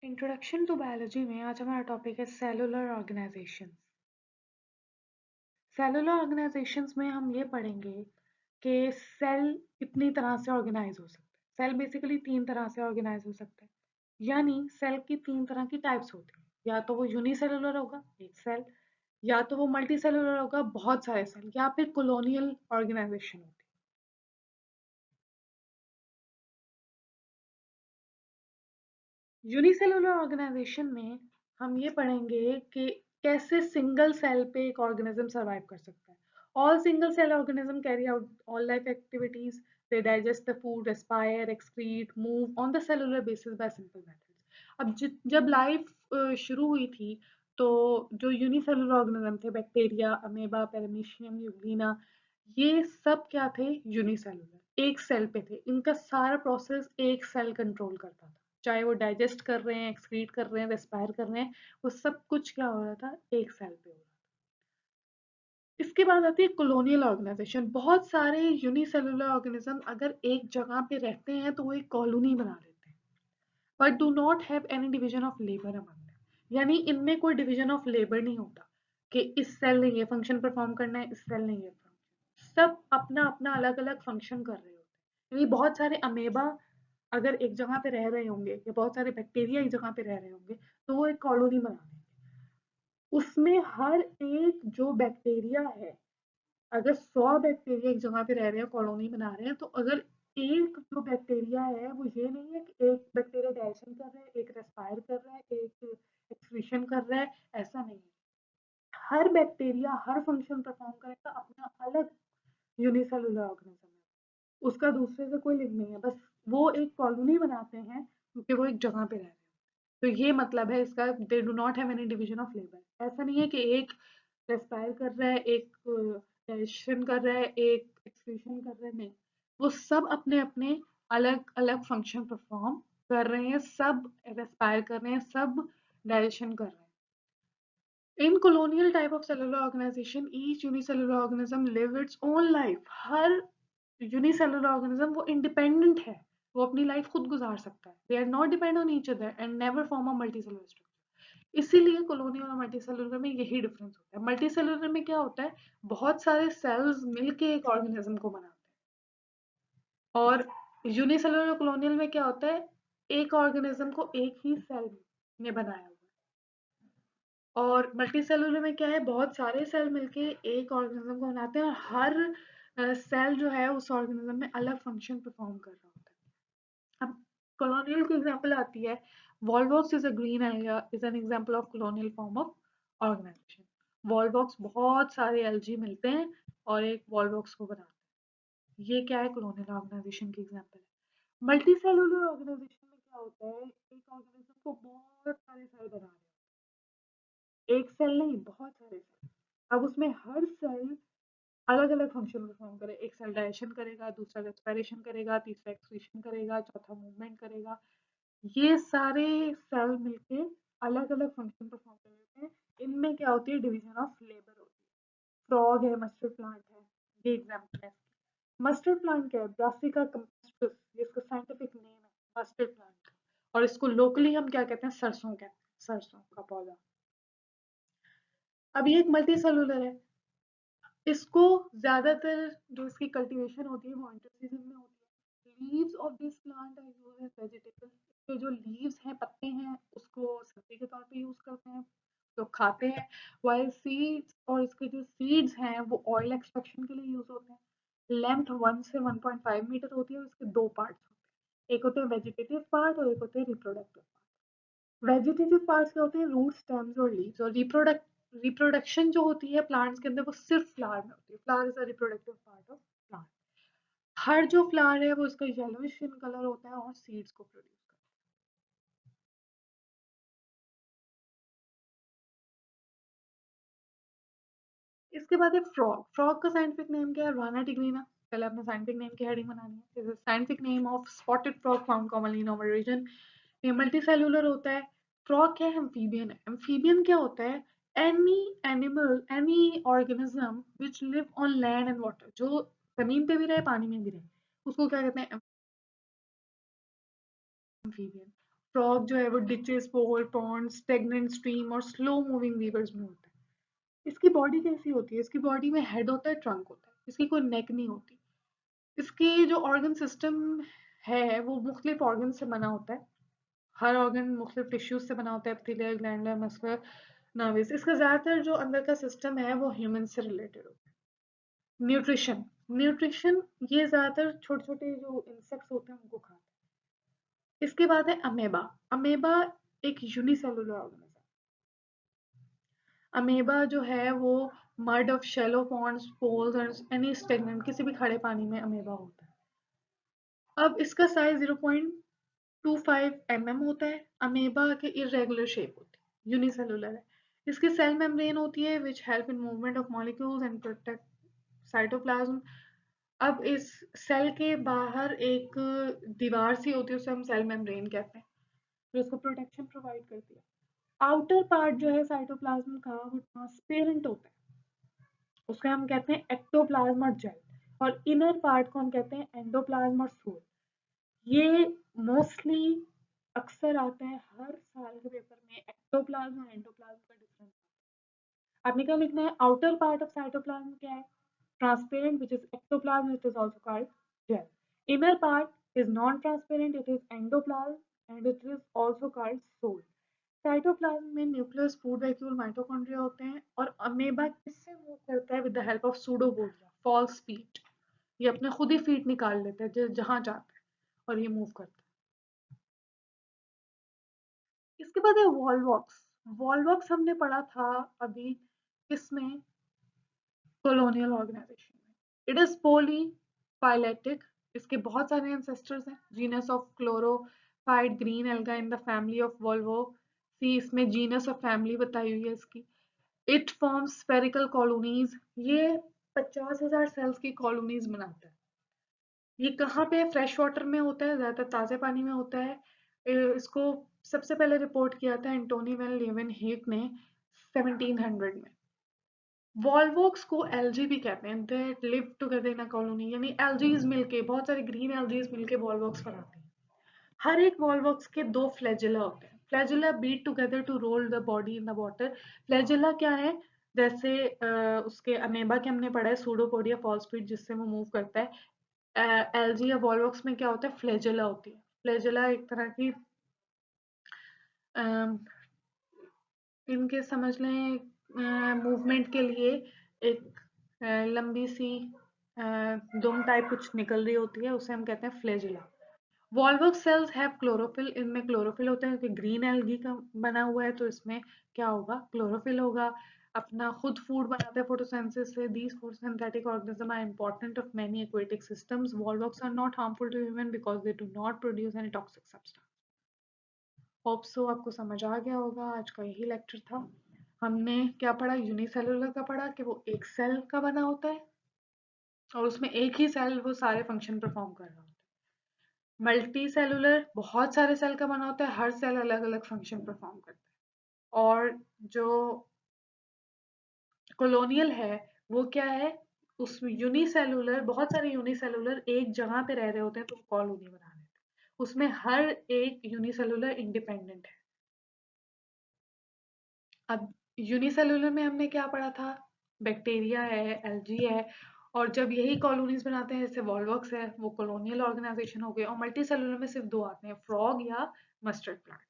Introduction to biology में आज हमारा टॉपिक है सेलुलर ऑर्गेनाइजेशन। सेलुलर ऑर्गेनाइजेशंस में हम ये पढ़ेंगे कि सेल कितनी तरह से ऑर्गेनाइज हो सकता है। सेल बेसिकली 3 तरह से ऑर्गेनाइज हो सकता है, यानी सेल की 3 तरह की टाइप्स होती हैं। या तो वो यूनिसेलुलर होगा, एक सेल, या तो वो मल्टी सेलुलर होगा, बहुत सारे सेल, या फिर कॉलोनियल ऑर्गेनाइजेशन होती है। यूनिसेलुलर ऑर्गेनाइजेशन में हम ये पढ़ेंगे कि कैसे सिंगल सेल पे एक ऑर्गेनिज्म सरवाइव कर सकता है। All single cell organism carry out all life activities, they digest the food, respire, excrete, move on the cellular basis by simple methods. अब जब लाइफ शुरू हुई थी तो जो यूनिसेलुलर ऑर्गेनिज्म थे, बैक्टीरिया, अमेबा, पेरामीशियम, यूग्लिना, ये सब क्या थे? यूनिसेलुलर, एक सेल पे थे। इनका सारा प्रोसेस एक सेल कंट्रोल करता था, चाहे वो डाइजेस्ट कर रहे हैं, एक्सक्रीट कर रहे हैं, रेस्पायर कर रहे हैं, वो सब कुछ क्या हो रहा था? एक सेल पे हो रहा था। इसके बाद आती है कॉलोनियल ऑर्गेनाइजेशन। बहुत सारे यूनिसेलुलर ऑर्गेनिज्म अगर एक जगह पे रहते हैं तो वो एक कॉलोनी बना लेते हैं, but do not have any division of labour among them. यानी इनमें कोई डिवीजन ऑफ लेबर नहीं होता कि इस सेल ने ये फंक्शन परफॉर्म करना है, इस सेल ने ये फंक्शन। सब अपना अपना अलग अलग फंक्शन कर रहे होते हैं। यानी बहुत सारे अमेबा अगर एक जगह पे रह रहे होंगे, या बहुत सारे बैक्टीरिया एक जगह पे रह रहे होंगे, तो वो एक कॉलोनी बना देंगे। उसमें हर एक जो बैक्टीरिया है, अगर 100 बैक्टीरिया एक जगह पे रह रहे हैं, कॉलोनी बना रहे हैं, तो अगर एक जो बैक्टीरिया है वो ये नहीं है कि एक बैक्टीरिया डाइजेशन कर रहा है, एक रेस्पायर कर रहा है, एक एक्सक्रीशन कर रहा है, ऐसा नहीं है। हर बैक्टीरिया हर फंक्शन परफॉर्म करेगा, अपना अलग यूनिसेलुलर ऑर्गेनिज्म है, उसका दूसरे से कोई लिंक नहीं है। बस वो एक कॉलोनी बनाते हैं क्योंकि वो एक जगह पे रह रहे हैं। तो ये मतलब है इसका, दे do not have any division of labour. ऐसा नहीं है कि एक रेस्पायर कर रहा है, एक डाइजेशन कर रहा है, एक एक्सक्रीशन कर रहा है, नहीं। वो सब अपने अपने अलग अलग फंक्शन परफॉर्म कर रहे हैं, सब रेस्पायर कर रहे हैं, सब डाइजेशन कर रहे हैं। In colonial type of cellular organization, each unicellular organism live its own life. Her unicellular organism वो independent है, वो अपनी लाइफ खुद गुजार सकता है। They are not depend on each other and never form a multicellular structure. इसीलिए colonial और मल्टीसेलुलर में यही डिफरेंस होता है। मल्टीसेलुलर में क्या होता है? बहुत सारे सेल्स मिलके एक ऑर्गेनिज्म को बनाते हैं, और यूनिसेलुलर कॉलोनियल में क्या होता है? एक ऑर्गेनिज्म को एक ही सेल ने बनाया हुआ है। और मल्टी सेलुलर में क्या है? बहुत सारे सेल मिलके एक ऑर्गेनिज्म को बनाते हैं, और हर सेल जो है उस ऑर्गेनिज्म में अलग फंक्शन परफॉर्म कर रहा होता है। अब कॉलोनियल की एग्जांपल आती है, volvox is a green alga, is an example of colonial form of organisation. Volvox, बहुत सारे एल्जी मिलते हैं और एक वॉलवॉक्स को बनाते हैं। ये क्या है? कॉलोनियल ऑर्गेनाइजेशन की एग्जांपल है। मल्टी सेलुलर ऑर्गेनाइजेशन में क्या होता है? एक ऑर्गेनिज्म को बहुत सारे सेल बना रहे हैं, एक सेल नहीं, बहुत सारे सेल। अब उसमें हर सेल अलग अलग फंक्शन परफॉर्म करे। एक सेल डाइजेशन करेगा, दूसरा रेस्पिरेशन करेगा, तीसरा एक्सक्रीशन करेगा, चौथा मूवमेंट करेगा। ये सारे सेल मिलके अलग अलग फंक्शन परफॉर्म कर रहे हैं। इनमें क्या होती है? डिवीजन ऑफ लेबर होती है। फ्रॉग है, मस्टर्ड प्लांट है, ये एग्जाम्पल है। मस्टर्ड प्लांट क्या है? ब्रासिका कम्पास्ट्रिस, जिसका साइंटिफिक नेम है मस्टर्ड प्लांट, और इसको लोकली हम क्या कहते हैं? सरसों कहते हैं, सरसों का पौधा। अब ये एक मल्टी सेलुलर है। इसको ज्यादातर जो इसकी कल्टीवेशन होती है वो विंटर सीजन में होती है। Leaves of this plant are used as vegetable. इसके जो लीव्स हैं, पत्ते हैं, उसको सब्जी के तौर पे यूज करते हैं, तो खाते हैं। वाइल सीड्स, और इसके जो सीड्स हैं वो ऑयल एक्सट्रैक्शन के लिए यूज होते हैं। लेंथ 1 से 1.5 मीटर होती है, और इसके दो पार्ट्स होते हैं, एक होते हैं वेजिटेटिव पार्ट और एक होते हैं रिप्रोडक्टिव पार्ट। वेजिटेटिव पार्ट्स क्या होते हैं? रूट, स्टेम्स और लीव्स। और रिप्रोडक्शन जो होती है प्लांट्स के अंदर, वो सिर्फ फ्लावर में होती है। Flower is a reproductive part of plant. हर जो फ्लावर है वो इसका येलोइश इन कलर होता है और सीड्स को प्रोड्यूस करता है। इसके बाद है फ्रॉग। फ्रॉग का साइंटिफिक नेम क्या है? Rana tigrina. पहले अपने साइंटिफिक नेम की हेडिंग बनानी है। Scientific name of spotted frog found commonly in our region. ये मल्टी सेलुलर होता है। फ्रॉग क्या है? एम्फीबियन है। एम्फीबियन क्या होता है? Any animal, any organism which live on land and water, जो जमीन पे भी रहे, पानी में भी रहे, उसको क्या कहते हैं? एम्फीबियन। फ्रॉग जो है वो डिचेस, पोल, पॉन्ड, स्टेगनेंट स्ट्रीम और स्लो मूविंग रीवर्स में होता है। इसकी बॉडी कैसी होती है? इसकी बॉडी में हेड होता है, ट्रंक होता है, इसकी कोई नेक नहीं होती। इसकी जो ऑर्गन सिस्टम है वो मुख्तलिफ ऑर्गन से बना होता है। हर ऑर्गन मुख्तलिफ टिश्यूज से बना होता है, एपिथेलियल, ग्लैंडुलर, मस्कुलर, नर्वस। इसका ज्यादातर जो अंदर का सिस्टम है वो ह्यूमन से रिलेटेड होता है। न्यूट्रिशन, न्यूट्रिशन ये ज्यादातर छोटे छोटे जो इंसेक्ट्स होते हैं उनको खाता है। इसके बाद है अमेबा। अमेबा एक यूनिसेलुलर ऑर्गेनिज्म। अमेबा जो है वो mud of shallow ponds, pools और एनी स्टेगनेंट, किसी भी खड़े पानी में अमेबा होता है। अब इसका साइज 0.25 mm होता है। अमेबा के इरेगुलर शेप होती है, यूनिसेलुलर है। इसकी सेल मेम्ब्रेन होती है which help in movement of molecules and protect cytoplasm. अब इस सेल के बाहर एक दीवार सी होती है, उसे हम सेल मेम्ब्रेन कहते हैं, जो उसको प्रोटेक्शन प्रोवाइड करती है। आउटर पार्ट जो है साइटोप्लाज्म का वो ट्रांसपेरेंट होता है, उसका हम कहते हैं एक्टोप्लाज्म और जेल। और इनर पार्ट को हम कहते हैं एंडोप्लाज्म और सोल। ये मोस्टली अक्सर आता है हर साल के पेपर में, एक्टोप्लाज्म और एंडोप्लाज्म का डिफरेंस। आपने क्या लिखना है? आउटर पार्ट ऑफ साइटोप्लाज्म क्या है? Transparent, which is ectoplasm, it is also called gel. Inner part is non-transparent, it is endoplasm, and it is also called soul. Cytoplasm में न्यूक्लियस, फूड वैक्यूल, माइटोकॉन्ड्रिया होते हैं। और amoeba किससे move करता है? With the help of pseudopodia, false feet. ये अपने खुद ही फीट निकाल लेता है जहां चाहता है और ये मूव करता है। इसके बाद है वॉलवॉक्स। वॉलवॉक्स हमने पढ़ा था अभी किसमें? कॉलोनियल ऑर्गेनाइजेशन में। It is polyphyletic. इसके बहुत सारे एंसेस्टर्स हैं। Genus of chlorophyte green alga in the family of Volvocaceae, इसमें जीनस और फैमिली बताई हुई है इसकी। It forms spherical colonies. ये 50,000 सेल्स की कॉलोनीज बनाता है। ये कहाँ पे? फ्रेश वाटर में होता है, ज्यादातर ताजे पानी में होता है। इसको सबसे पहले रिपोर्ट किया था एंटोनी वेन लीवेनहीक ने 1700 में। वॉल्वॉक्स को एल्जी भी कहते हैं। They live together in a colony, यानी एल्जीज मिलके, बहुत सारे ग्रीन एल्जीज मिलके वॉल्वॉक्स बनाते हैं। हर एक वॉल्वॉक्स के दो फ्लैजिला होते हैं। Flagella beat together to roll the body in the water. Flagella क्या है? जैसे उसके अमेबा के हमने पढ़ा है सूडोपोडिया, फॉल्सपीड, जिससे वो मूव करता है। एल्जी या वॉल्वॉक्स में क्या होता है? फ्लैजिला होती है। फ्लैजिला एक तरह की अम, इनके समझ लें मूवमेंट के लिए एक लंबी सी दुम टाइप कुछ निकल रही होती है, उसे हम कहते हैं flagella. Volvox cells have chlorophyll. इनमें क्लोरोफिल होता है क्योंकि ग्रीन एल्गी का बना हुआ है, तो इसमें क्या होगा? क्लोरोफिल होगा। अपना खुद फूड बनाते हैं फोटोसिंथेसिस से। These photosynthetic organism are important of many aquatic systems. Volvox are not harmful to human because they do not produce any toxic substance. Hope so आपको समझ आ गया होगा। आज का यही लेक्चर था। हमने क्या पढ़ा? यूनिसेलुलर का पढ़ा कि वो एक सेल का बना होता है और उसमें एक ही सेल वो सारे फंक्शन परफॉर्म कर रहा होता है। मल्टी सेलुलर बहुत सारे सेल का बना होता है, हर सेल अलग अलग फंक्शन परफॉर्म करता है। और जो कॉलोनियल है वो क्या है? उसमें यूनिसेलुलर, बहुत सारे यूनिसेलुलर एक जगह पे रह रहे होते हैं तो कॉलोनी बना लेते हैं। उसमें हर एक यूनिसेलुलर इंडिपेंडेंट है। अब यूनिसेलुलर में हमने क्या पढ़ा था? बैक्टीरिया है, एल्गी है, और जब यही कॉलोनीज बनाते हैं जैसे वॉल्वॉक्स है, वो कॉलोनियल ऑर्गेनाइजेशन हो गए। और मल्टी सेलुलर में सिर्फ दो आते हैं, फ्रॉग या मस्टर्ड प्लांट।